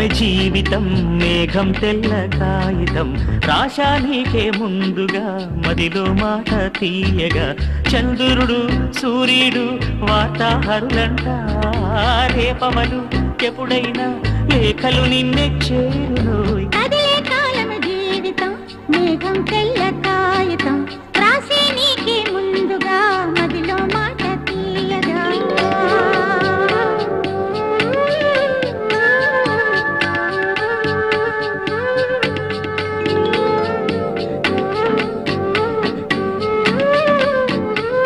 కాలమే జీవితం మేఘం తెల్ల కాగితం రాశా నీకే ముందుగా మదిలో మాట తీయగా చంద్రుడు సూర్యుడు వార్తాహరులంట రేపవలు ఎప్పుడైనా లేఖలు నిన్నే చేరును అదే కాలమే జీవితం మేఘం తెల్ల